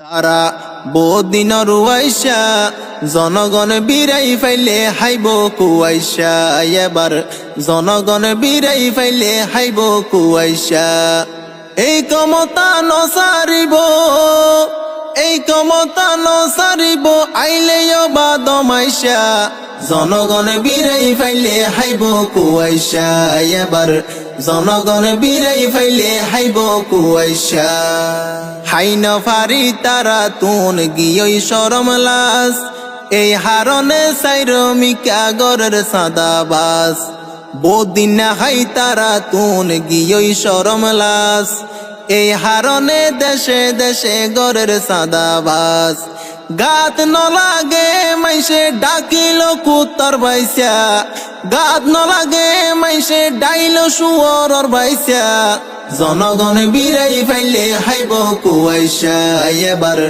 তারা বহুদিন রুয়াইশা জনগণ বিরাই ফাইলে হাইব কুয়াইশা এবার জনগণ বিরাই ফাইলে হাইব কুয়াইশা এই ক্ষমতা নসারিব এই ক্ষমতা নসারিব আইলেও বা দমাইশা জনগণ বিরাই ফাইলে হাইব কুয়াইশা এবার জনগণ বিরাই ফাইলে হাইব কুয়াইশা হাইন ফারি তারা তুন গিয়ই শরম লাস এই হারনে সাইরমিকা গরের সাদাবাস বহুদিন না হাই তারা তুন গিয়ই শরম লাস এই হারনে দেশে দেশে গরের সাদাবাস গাত নলাগে মাইসে ডাকিল কুত্তর বাইসা গাত নলাগে মাইসে ডাইল শুয়রর বাইসা জনগণ বিরাই ফাইলে হাইব কুয়াইশা এবার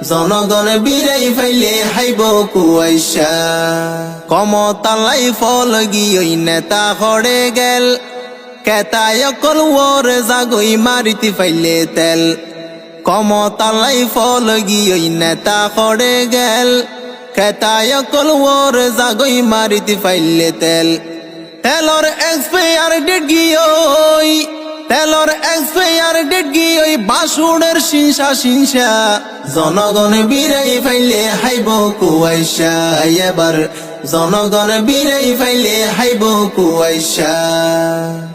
জনগণ বিরাই ফাইলে হাইব কুয়াইশা কমতালাই ফল গিয়ই নেতা হড়ে গেল কেতায় কল ওরে জাগই মারিতে ফাইলে তেল কমতালাই ফল গিয়ই নেতা হড়ে গেল কেতায় কল ওরে জাগই মারিতে ফাইলে তেল তেলর এক্সপায়ার ডেট গিয়ই তেলর এক্সপায়ার ডেট গিয়ই বাসুড়ের সিনসা সিনসা জনগণ বিরাই ফাইলে হাইব কুয়াইশা এবার জনগণ বিরাই ফাইলে হাইব কুয়াইশা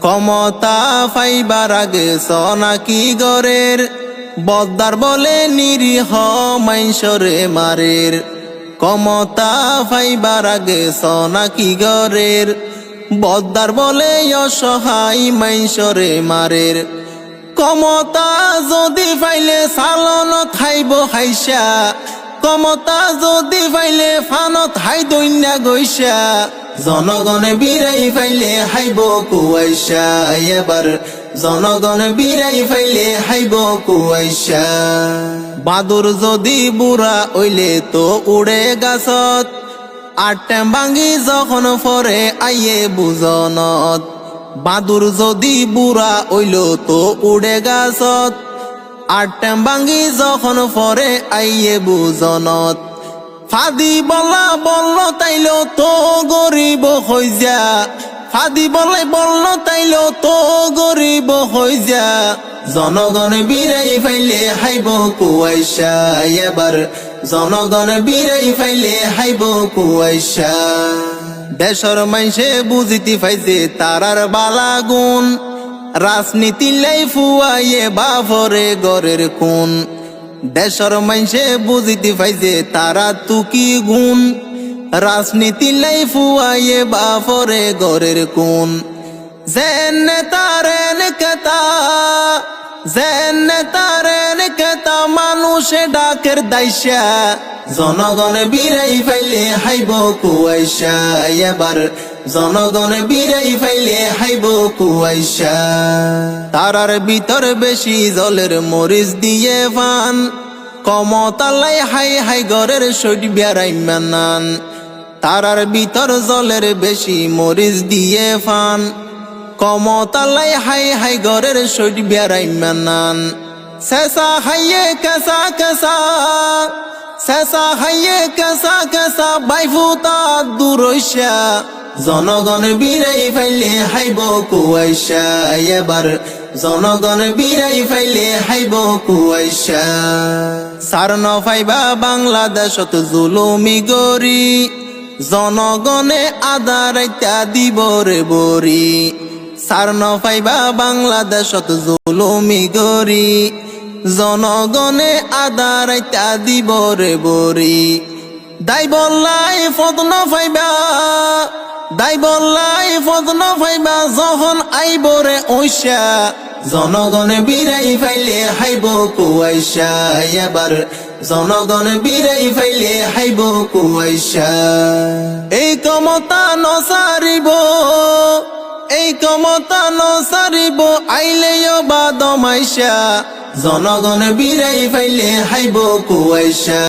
ক্ষমতা ফাইবার আগে সনাকি গরের বদ্দার বলে নিরীহ মাইশরে মারের ক্ষমতা ফাইবার আগে সনাকি গরের বদ্দার বলে অসহায় মাইশরে মারের ক্ষমতা যদি ফাইলে সালন থাইব হাইসা ক্ষমতা যদি ফাইলে ফানত হাই দৈন্যা গৈসা জনগণ বিরাই ফাইলে হাইব কুয়াইশা এবার জনগণ বিরাই ফাইলে হাইব কুয়াইশা বাদুর যদি বুড়া ওইলে তো উড়ে গাছত আটটাম ভাঙ্গি যখন ফরে আইয়ে বুজনত বাদুর যদি বুড়া ওইল তো উড়ে গাছত আটটাম ভাঙ্গি যখন ফরে আইয়ে বুজনত ফাদি বলা বলল তাইল তো গরিব হই যা ফাদি বলে বলল তাইল তো গরিব হই যা জনগণ বিরাই ফাইলে হাইব কুয়াইশা এবার জনগণ বিরাই ফাইলে হাইব কুয়াইশা দেশর মাইসে বুঝিতে ফাইছে তারার বালা গুণ রাজনীতি লাই ফুয়াইয়ে বাফরে গরের কোন দেশর মাইসে বুঝিতে ফাইছে তারা তুকি গুণ রাজনীতি লাই ফুয়াইয়ে বাফরে গরের কোন যেন নেতারেন কেতা যেন নেতারেন কেতা মানুষে ডাকের দাইসা জনগণ বিরাই ফাইলে হাইব কুয়াইশা এবার জনগণ বিরাই ফাইলে হাইব কুয়াইশা তারার ভিতর বেশি জলের মরিচ দিয়ে ফান কমতালাই হাই হাই গরের সইট বেড়াই মানান তারার ভিতর জলের বেশি মরিচ দিয়ে ফান কমতালাই হাই হাই গরের সইট বেড়াই মানান শেষা হাইয়ে কেসা কেসা শেষা হাইয়ে কেসা কেসা বাইফুতা দূরইশা জনগণ বিরাই ফাইলে হাইব কুয়াইশা এবার জনগণ বিরাই ফাইলে হাইব কুয়াইশা সারন ফাইবা বাংলাদেশত জুলুমি গরি জনগণে আদারাইতা দিব রে বরি সারন ফাইবা বাংলাদেশত জুলুমি গরি জনগণে আদারাইতা দিব রে বরি দাই বললাই ফদন ফাইবা দাই বললাই ফদন ফাইবা যখন আইবরে ওইসা জনগণ বিরাই ফাইলে হাইব কুয়াইশা এবার জনগণ বিরাই ফাইলে হাইব কুয়াইশা এই ক্ষমতা নসারিব এই ক্ষমতা নসারিব আইলেও বা দমাইশা জনগণ বিরাই ফাইলে হাইব কুয়াইশা